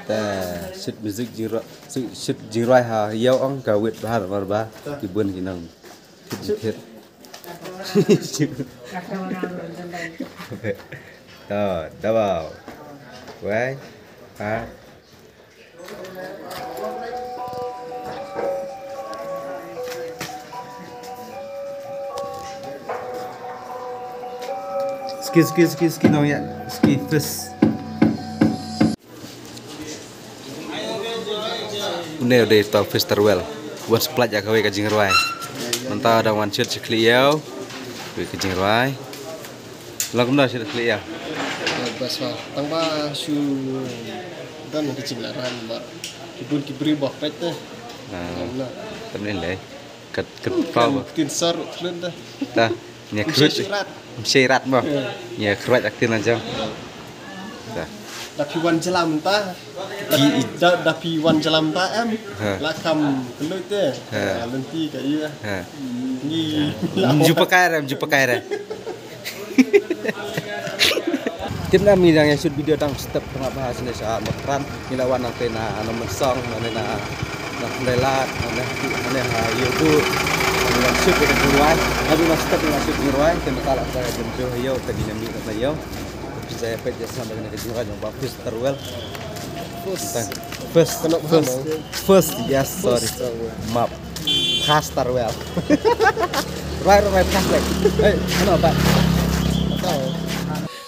ta sit music jing roi ha yau ong ka wit ba ba ki bun ki nang thit đó đó vào quái ha ski nong ya ski first nêu để tàu festival buat splat ya kawai kajing ruai mentah ada one shot sekliau kawai kajing ruai lang kumda shot sekliau baswa tangba shu dan kecil laran ba kibri bah pet teh nah temen le kat pau tin sar klun dah ta nya krut syirat bah nya krut aktin aja ta dapi wan jalam ta dapi wan jalam ta em lakam kelut teh lenti ka iya ni jumpa kaya Tim kami yang shoot video tang step tengah bahas ni saat makran nilawan nang tena nomor song nang lelat nang YouTube nang shoot dengan ruai abi mas step nang shoot ruai tem kala saya jemjo yo tadi nami kata yo saya pet jasa dengan kejuara yang bagus terwell first yes sorry map khas terwell right khas like hey kenapa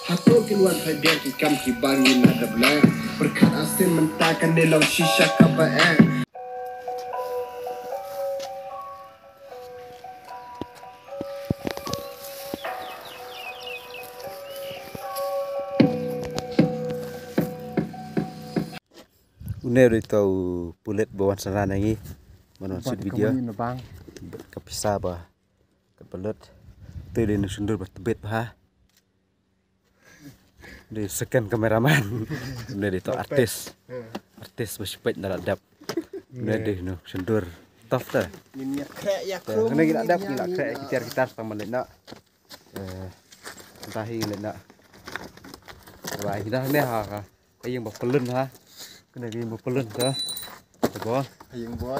Hato keluar hadiah ikam kibangin ada belah berkat asin mentakan dalam shisha kabaan. Udah tahu pulet bawan saran lagi menonton video kepisah bah kepelut tadi nak sundur bertebet bah di second kameraman udah itu artis bersepet nak dap udah deh no sundur tough dah ini krek ya krum ini kita dap kita krek kita sama nak entah ini nak wah kita ni ha yang berpelun ha kena yang berpelun dah apa yang boy